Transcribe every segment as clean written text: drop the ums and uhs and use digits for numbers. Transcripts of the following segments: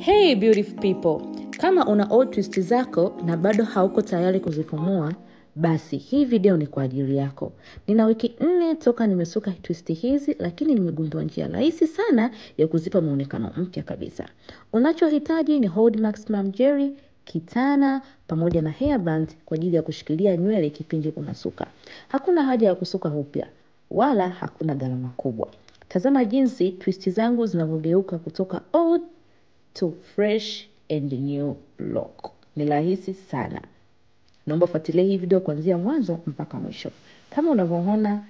Hey beautiful people, kama una old twist zako na bado hauko tayari kuzifumua, basi hii video ni kwa ajili yako. Nina wiki 4 toka nimesuka twist hizi, lakini nimegundua njia rahisi sana ya kuzipa muonekano mpya kabisa. Unachohitaji ni hold maximum jelly, kitana pamoja na hairband kwa ajili ya kushikilia nywele kipindi unasuka. Hakuna haja ya kusuka upya wala hakuna gharama kubwa. Tazama jinsi twist zangu zinavyogeuka kutoka old to fresh and new look. Ni rahisi sana. Naomba fuatilia hii video kuanzia mwanzo mpaka mwisho. Kama unavyoona,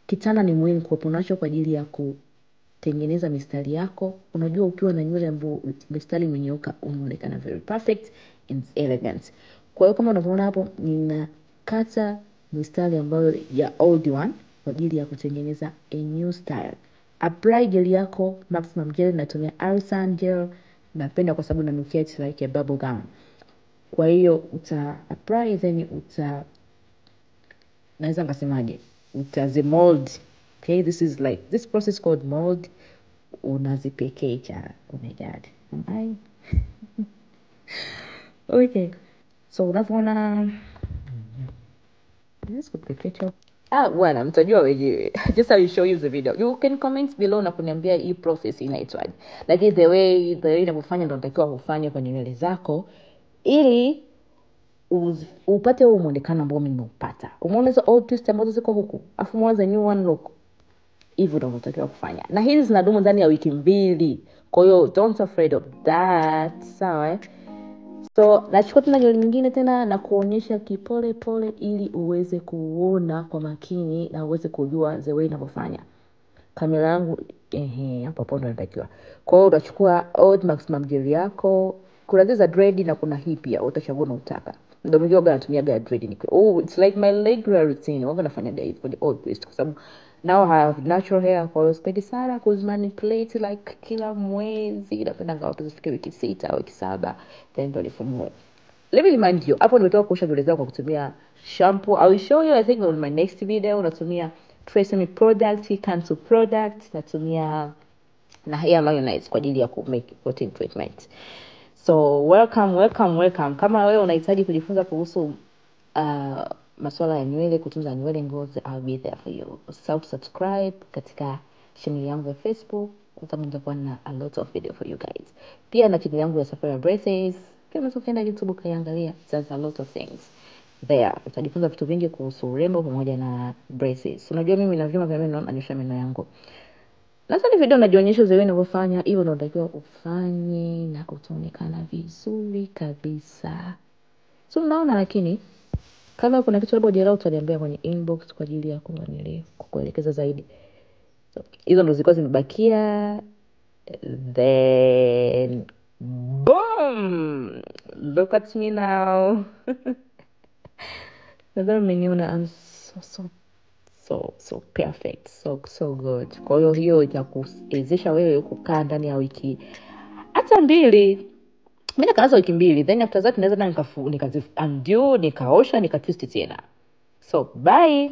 kitana ni muhimu kwa nacho kwa ajili ya kutengeneza mistari yako. Unajua ukiwa na nywele ambayo mistari imenyooka unaonekana very perfect and elegant. Kwa hiyo kama unavyoona hapo, ninakata mistari ambayo ya old one kwa ajili ya kutengeneza a new style. Apply gel yako, maximum gel, natumia Arsan gel. Napenda kwa sababu nanukia it's like a bubble gum. Kwa hiyo uta apply then naweza ngasemaje, utazimold. Okay, this process called mold. Unazipekecha. Oh my god. Am I? Okay. So unavyoona, let's put the picture. Bwana mtajua wenyewe. Just I will show you the video. You can comment below na kuniambia hii process inaitwaje. Lakini the way inavyofanya ndio unatakiwa ufanye kwenye nywele zako ili upate huo muonekano ambao mimi nimeupata. Umeona hizo old twist ambazo ziko huku, afu mwanzo new one look. Hivyo ndio unatakiwa kufanya. Na hizi zinadumu ndani ya wiki 2. Kwa hiyo don't afraid of that. Sawa? So, nachukua tena nywele nyingine tena na kuonyesha kipole pole ili uweze kuona kwa makini na uweze kujua the way ninavyofanya. Kamera yangu hapo ndo natakiwa. Kwa hiyo utachukua old maximum gel yako, kuna za dread na kuna hii pia, utachagua unataka. Ndio mimi huwa natumia dread ni. It's like my regular routine. Huwa nafanya hivi for the old twist kwa sababu now I have natural hair. Kwa hiyo sipendi sana kuzimanipulate like kila mwezi. Napenda ngao tuzifike wiki 6 au wiki 7 then ndo nifumue. Let me remind you, hapo nimetoka kuosha nywele zangu kwa kutumia shampoo. I will show you I think on my next video. Natumia Tresemme product, Cantu product, natumia na hair mayonnaise kwa ajili ya ku make protein treatment. So welcome. Kama wewe unahitaji kujifunza kuhusu masuala ya nywele, kutunza nywele, ngozi, I'll be there for you. Subscribe katika channel yangu ya Facebook kwa sababu nitakuwa na a lot of video for you guys. Pia na channel yangu ya Safari Braces. Kama ukienda YouTube kaangalia, there's a lot of things there. Utajifunza vitu vingi kuhusu urembo pamoja na braces. Unajua mimi na vyuma vya meno nanyosha meno yangu. Sasa ni video najionyesha zewe ninavyofanya, hivyo ndio unatakiwa ufanye na utaonekana vizuri kabisa. So unaona, lakini kama kuna kitu labda hujaelewa utaniambia kwenye inbox kwa ajili ya kukuelekeza zaidi. So hizo ndo zilikuwa zimebakia. Then boom! Look at me now. Nadhani mmeniona I'm so perfect, so good. Kwa hiyo itakuwezesha wewe kukaa ndani ya wiki hata 2. Mimi nikaanza wiki 2 then after that naweza nikazi undo, nikaosha, nikatwist tena. So bye.